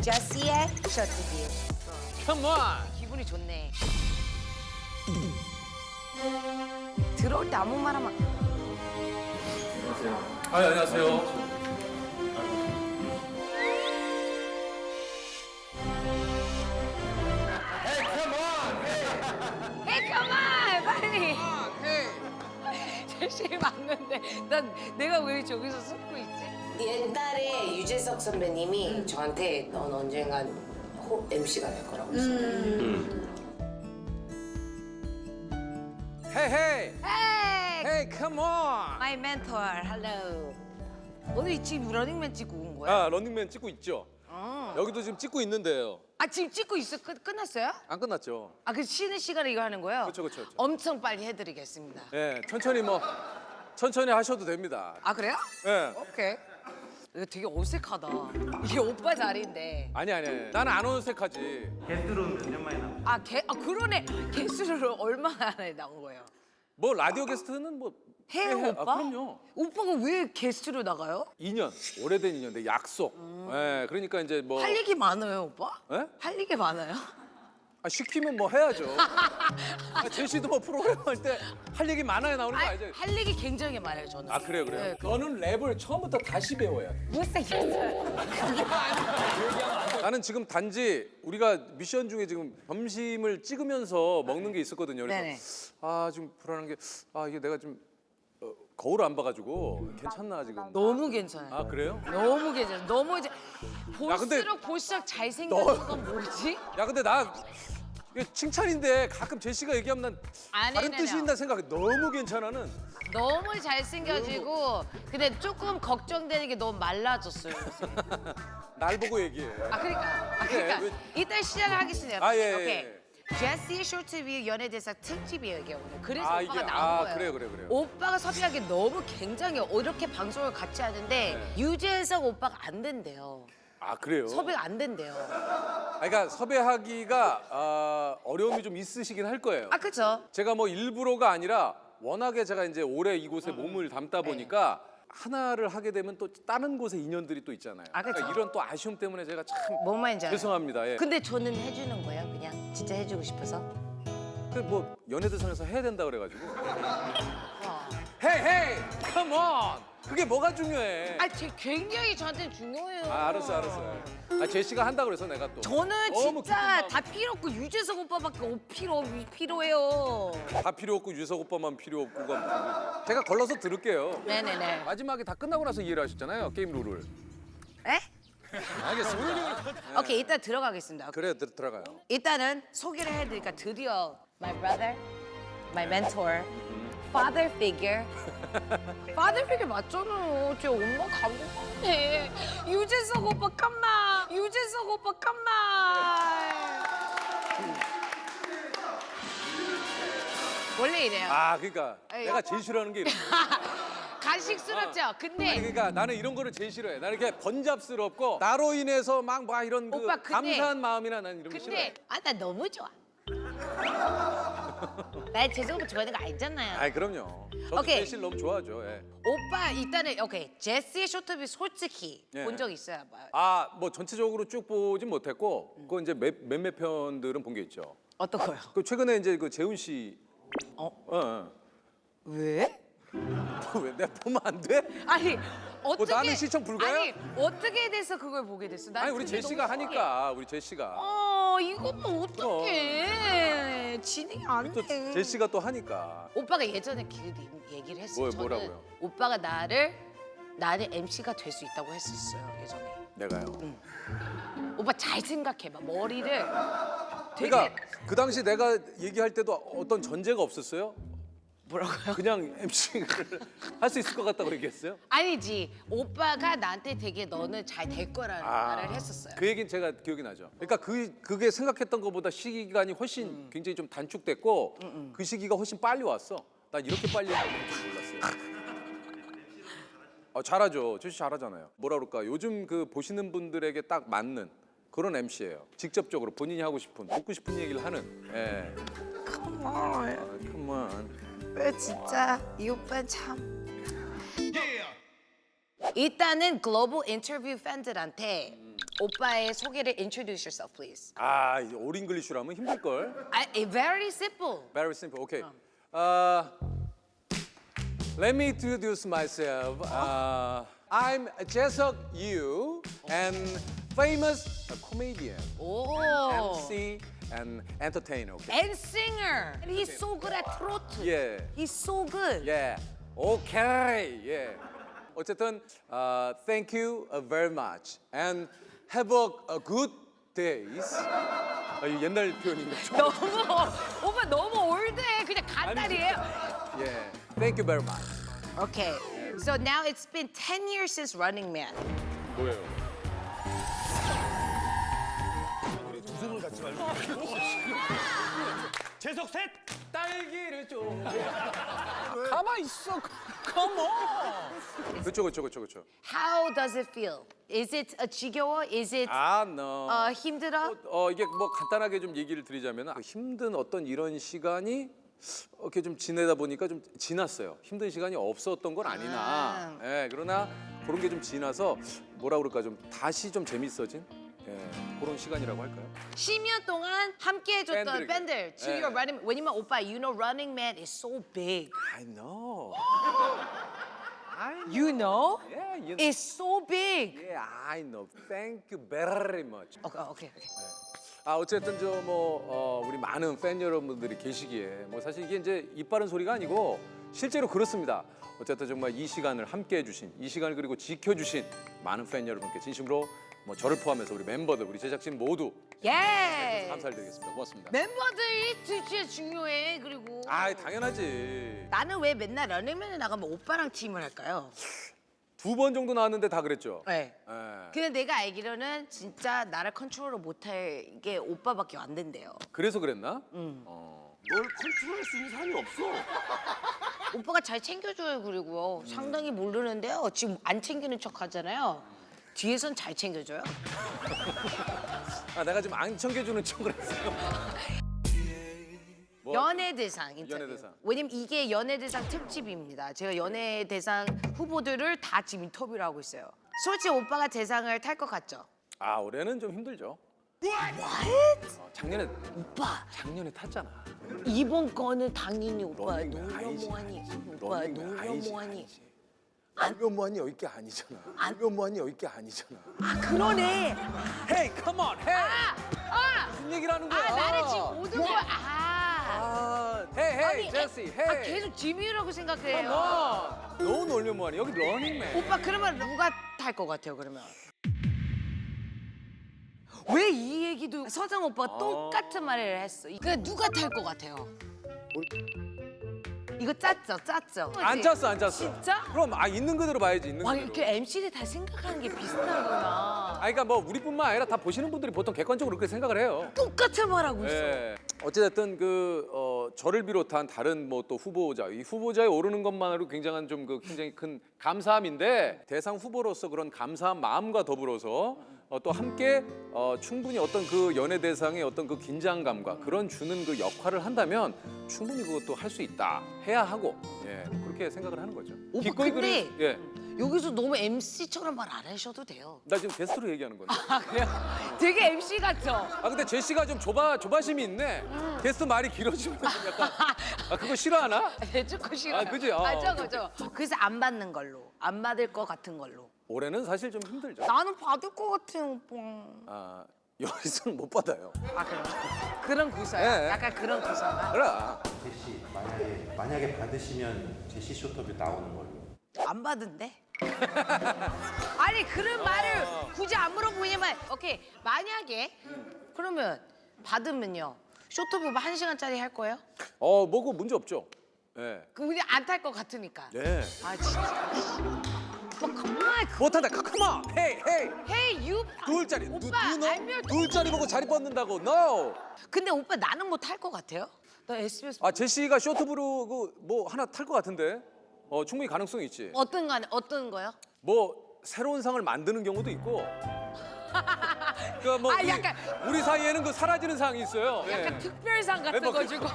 제시의 쇼트뷰. Come on. 기분이 좋네. 들어올 때 아무 말 하면 아, 안녕하세요. 헤이 컴온 빨리. 제시 맞는데 난 내가 왜 저기서 숨고 있지? 옛날에 유재석 선배님이 저한테 넌 언젠간 MC가 될 거라고 했어요. Hey, hey. 헤이 Hey, come on. 마이 멘토 hello. 오늘 지금 러닝맨 찍고 온 거야? 아, 런닝맨 찍고 있죠? 어. 여기도 지금 찍고 있는데요. 아 지금 찍고 있어? 끝났어요? 안 끝났죠? 아 그 쉬는 시간에 이거 하는 거예요? 그쵸, 그쵸, 그쵸. 엄청 빨리 해드리겠습니다. 예, 천천히 하셔도 됩니다. 아 그래요? 예. 오케이. 이거 되게 어색하다. 이게 오빠 자리인데. 아니. 나는 안 어색하지. 게스트로는 몇 년 만에 나왔어요? 아 그러네. 개수를 얼마나 안에 나온 거예요? 뭐 라디오 게스트는 뭐 해요 해. 오빠? 아, 그럼요. 오빠가 왜 게스트로 나가요? 2년, 오래된 인연인데 약속. 예, 그러니까 이제 뭐 할 얘기 많아요 오빠? 예? 할 얘기 많아요? 아, 시키면 뭐 해야죠. 아, 제시도 뭐 프로그램 할 때 할 얘기 많아야 나오는 거 알죠? 할 얘기 굉장히 많아요 저는. 아, 그래요. 네, 너는 랩을 처음부터 다시 배워야 돼. 못생겼어요. 나는 지금 단지 우리가 미션 중에 지금 점심을 찍으면서 먹는 게 있었거든요. 그래서 네네. 아, 좀 불안한 게 이게 내가 좀 거울을 안 봐가지고 괜찮나 지금. 너무 괜찮아요. 아, 그래요? 너무 괜찮아요. 너무 이제 야, 근데 볼수록 잘생긴 건 뭐지? 야, 근데 나 이게 칭찬인데 가끔 제시가 얘기하면 난 아니, 다른 아니, 뜻이 아니요. 있나 생각해. 너무 괜찮아는. 너무 잘생겨지고 근데 조금 걱정되는 게 너무 말라졌어요. 요새. 날 보고 얘기해. 그러니까 왜- 이따 시작을 하겠습니다. 아, 예, 오케이. 예. 제시의 쇼트뷰 연예대상 특집이에요 이게 오늘. 그래서 아, 오빠가 이게- 나온 아, 거예요. 그래요. 오빠가 섭외하기 너무 굉장히 이렇게 방송을 같이 하는데 네. 유재석 오빠가 안 된대요. 아, 그래요? 섭외가 안 된대요. 그러니까 섭외하기가 어려움이 좀 있으시긴 할 거예요. 아 그죠? 제가 뭐 일부러가 아니라 워낙에 제가 이제 오래 이곳에 몸을 담다 네. 보니까 하나를 하게 되면 또 다른 곳에 인연들이 또 있잖아요. 아, 그쵸. 그러니까 이런 또 아쉬움 때문에 제가 참 뭔 말인지 알아요. 죄송합니다. 예. 근데 저는 해주는 거예요 그냥 진짜 해주고 싶어서. 뭐 연예대상에서 해야 된다 그래가지고. 어. 헤이 헤이, come on. 그게 뭐가 중요해? 굉장히 저한테 중요해요. 알았어. 아, 제시가 한다 그래서 내가 또. 저는 너무 진짜 기쁜 다 필요 없고 유재석 오빠밖에 필요해요. 다 필요 없고 유석 오빠만 필요 없고가 무슨 소리야. 제가 걸러서 들을게요. 네네네. 마지막에 다 끝나고 나서 이해를 하셨잖아요, 게임 룰을. 에? 알겠습니다. 오케이 이따 들어가겠습니다. 그래, 들어가요. 일단은 소개를 해드리니까 드디어 my brother, my mentor, father figure. father figure 맞잖아요. 제 엄마 감독하네. 유재석 오빠 깜마. 유재석 오빠 깜마. 원래 이래요. 아, 그러니까 에이. 내가 제일 싫어하는 게 이런 거야. 간식스럽죠? 근데 아니, 그러니까 나는 이런 거를 제일 싫어해. 나는 이렇게 번잡스럽고 나로 인해서 막 이런 그 오빠, 근데- 감사한 마음이나 난 이런 거 싫어해. 근데 나 너무 좋아. 나 재석 오빠 좋아하는 거 알잖아요. 아이, 그럼요. 저도 오케이. 제시를 너무 좋아하죠. 예. 오빠 일단은 오케이 제시의 쇼트뷰 솔직히 예. 본 적 있어요? 봐요. 아, 뭐 전체적으로 쭉 보진 못했고 그거 이제 몇몇 편들은 본 게 있죠. 어떤 거요? 그 최근에 이제 그 재훈 씨 어? 왜? 왜 내가 보면 안 돼? 아니 어떻게 나는 시청 불가요? 아니 어떻게 돼서 그걸 보게 됐어? 난 아니, 우리 그게 제시가 너무 하니까 우리 제시가 이거만 어떡해 진행이 안 또 돼. 제시가 또 하니까. 오빠가 예전에 그 얘기를 했어요. 저는 뭐라고요? 오빠가 나는 MC가 될 수 있다고 했었어요 예전에. 내가요. 오빠 잘 생각해봐 머리를 되게 그러니까 그 당시 내가 얘기할 때도 어떤 전제가 없었어요? 뭐라고요? 그냥 MC를 할 수 있을 것 같다고 얘기했어요? 아니지 오빠가 나한테 되게 너는 잘 될 거라는 말을 했었어요. 그 얘기는 제가 기억이 나죠. 그러니까 그게 생각했던 것보다 시기간이 훨씬 굉장히 좀 단축됐고 그 시기가 훨씬 빨리 왔어. 난 이렇게 빨리 할 줄 몰랐어요. 잘하죠. 제시 잘하잖아요. 뭐라 그럴까? 요즘 그 보시는 분들에게 딱 맞는 그런 MC예요. 직접적으로 본인이 하고 싶은, 묻고 싶은 얘기를 하는. 예. Come on. 왜 진짜 이 오빠 참. 일단은 글로벌 인터뷰 팬들한테 오빠의 소개를 introduce yourself, please. 아, 이제 올 잉글리쉬라면 힘들 걸. Very simple. Very simple. Okay. Let me introduce myself. I'm Jae-seok Yoo, and famous comedian, 오. MC, and entertainer. Okay. And singer. And he's so good at throat. Yeah. He's so good. Yeah. Okay. Yeah. 어쨌든 thank you very much and have a good days. 이 옛날 표현인가? 너무 오빠 너무 올드해. 그냥 간단히해요. Yeah. Thank you very much. Okay. So now it's been 10 years since Running Man. 뭐예요? 재석 셋. 딸기를 줘. 가만 있어. 컴온. 그렇죠. How does it feel? Is it 지겨워? Is it No. 힘들어? 이게 뭐 간단하게 좀 얘기를 드리자면 힘든 어떤 이런 시간이 이렇게 좀 지내다 보니까 좀 지났어요. 힘든 시간이 없었던 건 아니나. 예, 그러나 그런 게 좀 지나서 뭐라 그럴까 좀 다시 좀 재밌어진 그런 시간이라고 할까요? 10년 동안 함께 해줬던 밴드를. 밴드. 지금 네. Running 왜냐면 오빠, you know Running Man is so big. I know. You know? Yeah, you know. It's so big. Yeah, I know. Thank you very much. Okay. 어쨌든 저 뭐 우리 많은 팬 여러분들이 계시기에 뭐 사실 이게 이제 입 바른 소리가 아니고 실제로 그렇습니다. 어쨌든 정말 이 시간을 함께 해주신 이 시간을 그리고 지켜주신 많은 팬 여러분께 진심으로 뭐 저를 포함해서 우리 멤버들 우리 제작진 모두 예. 감사를 드리겠습니다. 고맙습니다. 멤버들이 진짜 중요해. 그리고 당연하지. 나는 왜 맨날 런닝맨에 나가면 오빠랑 팀을 할까요? 2번 정도 나왔는데 다 그랬죠. 네. 예. 근데 내가 알기로는 진짜 나를 컨트롤을 못할 게 오빠밖에 안 된대요. 그래서 그랬나? 널 컨트롤할 수 있는 사람이 없어. 오빠가 잘 챙겨줘요. 그리고 상당히 모르는데요. 지금 안 챙기는 척 하잖아요. 뒤에선 잘 챙겨줘요. 내가 지금 안 챙겨주는 척을 했어요. 뭐? 연예대상 인터뷰. 연예대상. 왜냐면 이게 연예대상 특집입니다. 제가 연예대상 후보들을 다 지금 인터뷰를 하고 있어요. 솔직히 오빠가 대상을 탈 것 같죠? 올해는 좀 힘들죠. What? 작년에 오빠 탔잖아. 이번 거는 당연히 오빠 런닝맨 아니지, 놀려모하니 아니지. 오빠 런닝맨 아니지, 놀려모하니. 아니지. 놀려모하니 여기 게 아니잖아. 놀려모하니 여기 게 아니잖아. 아 그러네. Hey, come on, hey. 아! 무슨 얘기를 하는 거야? 나를 지금 모든 걸 Hey, 아니, 제시, hey. 계속 지미라고 Come 생각해요. on. 너 놀려모하니 여기 런닝맨. 오빠 그러면 누가 탈 것 같아요? 그러면 왜 이 얘기도 서정 오빠가 똑같은 말을 했어? 그 누가 탈 것 같아요? 이거 짰죠? 안 짰어. 진짜? 그럼 있는 그대로 봐야지, 있는 와 그대로. 이렇게 MC들 다 생각하는 게 비슷하구나. 그러니까 뭐 우리뿐만 아니라 다 보시는 분들이 보통 객관적으로 그렇게 생각을 해요. 똑같은 말 하고 있어. 예. 어찌됐든 저를 비롯한 다른 뭐 또 후보자, 이 후보자에 오르는 것만으로 굉장한 좀 굉장히 큰 감사함인데 대상 후보로서 그런 감사한 마음과 더불어서 또 함께 충분히 어떤 그 연예 대상의 어떤 그 긴장감과 그런 주는 그 역할을 한다면 충분히 그것도 할 수 있다 해야 하고 그렇게 생각을 하는 거죠. 오빠, 기꺼이 근데 예. 여기서 너무 MC처럼 말 안 하셔도 돼요. 나 지금 게스트로 얘기하는 건데. 아 그래요? 되게 MC 같죠? 근데 제시가 좀 조바심이 있네. 게스트 말이 길어지면 좀 약간 그거 싫어하나? 조금 싫어요. 그지? 저거. 그래서 안 받는 걸로. 안 받을 것 같은 걸로. 올해는 사실 좀 힘들죠. 나는 받을 것 같은 오빠. 여기서는 못 받아요. 그래요? 그런 구서야? 예. 약간 그런 구서가? 그래. 제시 만약에 받으시면 제시 쇼터뷰 나오는 걸로. 안 받은데? 아니 그런 말을 굳이 안 물어보냐면 오케이 만약에 그러면 받으면요 쇼트뷰 1시간짜리 할 거예요? 뭐 그거 문제 없죠. 예. 그냥 안 탈 것 같으니까. 네. 아 진짜. 뭐 컴온. 못한다. 컴온. 헤이. Hey you. 둘짜리. 오빠 알면. 둘짜리 보고 자리 뻗는다고. No. 근데 오빠 나는 뭐 탈 것 같아요? 나 SBS 제시가 쇼트 부르고 뭐 하나 탈 것 같은데. 충분히 가능성이 있지. 어떤 거요? 뭐 새로운 상을 만드는 경우도 있고. 그러니까 뭐 약간 우리 사이에는 그 사라지는 상이 있어요. 약간 특별상 같은 뭐 거 주고.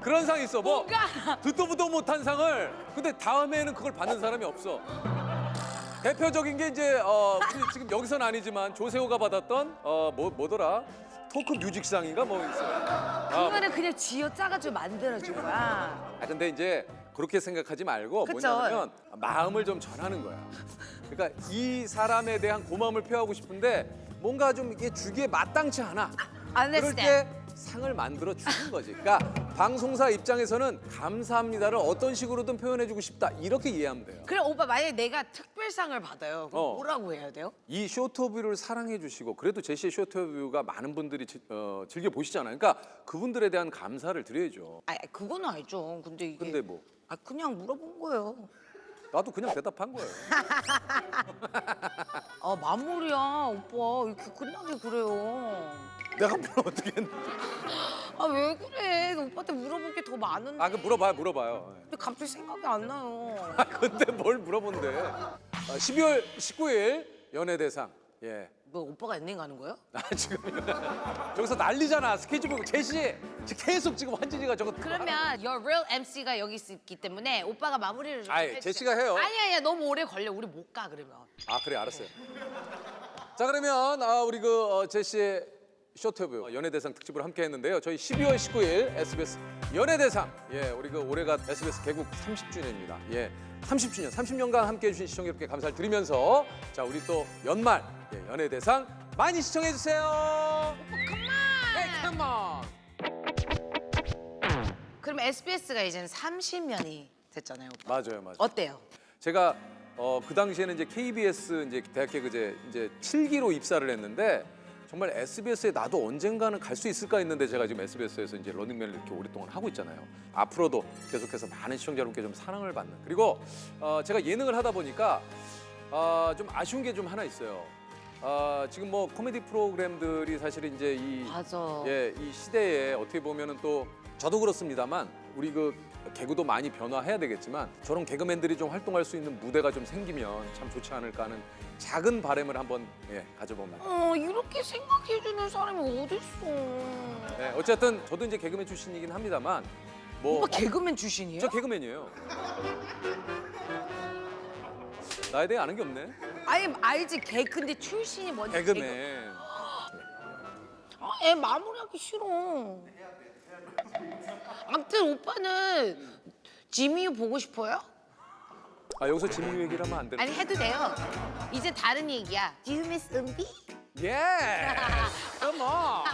그런 상이 있어. 뭐 뭔가. 듣도 보도 못한 상을 근데 다음에는 그걸 받는 사람이 없어. 대표적인 게 이제 지금 여기서는 아니지만 조세호가 받았던 뭐더라? 토크 뮤직상인가 뭐 있어요. 그거는 그냥 쥐어 짜가지고 만들어준 거야. 근데 이제 그렇게 생각하지 말고 그쵸. 뭐냐면 마음을 좀 전하는 거야. 그러니까 이 사람에 대한 고마움을 표하고 싶은데 뭔가 좀 이게 주기에 마땅치 않아. 그럴 때 상을 만들어 주는 거지. 그러니까 방송사 입장에서는 감사합니다를 어떤 식으로든 표현해주고 싶다 이렇게 이해하면 돼요. 그래 오빠 만약에 내가 특별상을 받아요. 그럼 뭐라고 해야 돼요? 이 쇼트뷰를 사랑해 주시고 그래도 제시의 쇼트뷰가 많은 분들이 즐겨 보시잖아요. 그러니까 그분들에 대한 감사를 드려야죠. 아 그건 알죠. 근데 이게 근데 뭐 아 그냥 물어본 거예요. 나도 그냥 대답한 거예요. 아 마무리야 오빠 이렇게 끝나게 그래요. 내가 뭘 어떻게 했는데? 아 왜 그래? 오빠한테 물어볼 게 더 많은데. 그 물어봐요. 근데 갑자기 생각이 안 나요. 근데 뭘 물어본대? 12월 19일 연예대상. 예. 뭐 오빠가 엔딩 가는 거예요? 지금 저기서 난리잖아. 스케줄 보고 제시 계속 지금 환진이가 저거. 그러면 your real MC가 여기 있기 때문에 오빠가 마무리를 좀 아이, 해주세요. 제시가 해요. 아니야 너무 오래 걸려. 우리 못 가 그러면. 그래 알았어요. 자 그러면 우리 제시의 쇼트뷰 연예대상 특집으로 함께 했는데요. 저희 12월 19일 SBS 연예대상 우리 올해가 SBS 개국 30주년입니다. 30주년, 30년간 함께 해주신 시청자 여러분께 감사를 드리면서 자 우리 또 연말 연예대상 많이 시청해 주세요. 컴온. 그럼 SBS가 이제는 30년이 됐잖아요. 오빠. 맞아요. 어때요? 제가 그 당시에는 이제 KBS 이제 대학교 이제 7기로 입사를 했는데 정말 SBS에 나도 언젠가는 갈 수 있을까 했는데 제가 지금 SBS에서 이제 러닝맨을 이렇게 오랫동안 하고 있잖아요. 앞으로도 계속해서 많은 시청자 여러분께 좀 사랑을 받는 그리고 제가 예능을 하다 보니까 좀 아쉬운 게 좀 하나 있어요. 지금 뭐 코미디 프로그램들이 사실 이제 맞아. 이 시대에 어떻게 보면은 또 저도 그렇습니다만 우리 개그도 많이 변화해야 되겠지만 저런 개그맨들이 좀 활동할 수 있는 무대가 좀 생기면 참 좋지 않을까 하는 작은 바람을 한번 가져봅니다. 이렇게 생각해주는 사람이 어딨어. 어쨌든 저도 이제 개그맨 출신이긴 합니다만 오빠 개그맨 출신이에요? 저 개그맨이에요. 나에 대해 아는 게 없네. 아니 알지 근데 출신이 뭔지. 개그맨. 애 마무리하기 싫어. 아무튼 오빠는 지미유 보고 싶어요? 여기서 진미 얘기를 하면 안 되나? 아니 해도 돼요. 이제 다른 얘기야. Do you miss 은비? Come on.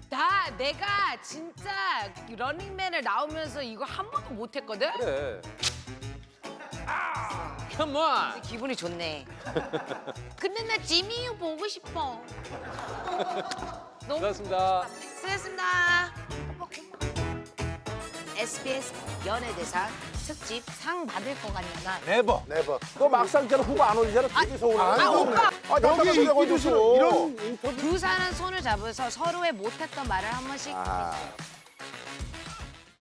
다 내가 진짜 러닝맨을 나오면서 이거 한 번도 못 했거든? 그래. Come on. 기분이 좋네. 근데 나 지미유 보고 싶어. 너무 고맙습니다. 수고했습니다. SBS 연예대상 특집 상 받을 거 같냐? 네버. 너 막상 있잖아 후보 안 올리잖아. 되게 서운해. 오빠! 여기 있기도 싫어. 이런 두 사람 손을 잡아서 서로의 못했던 말을 한 번씩 아.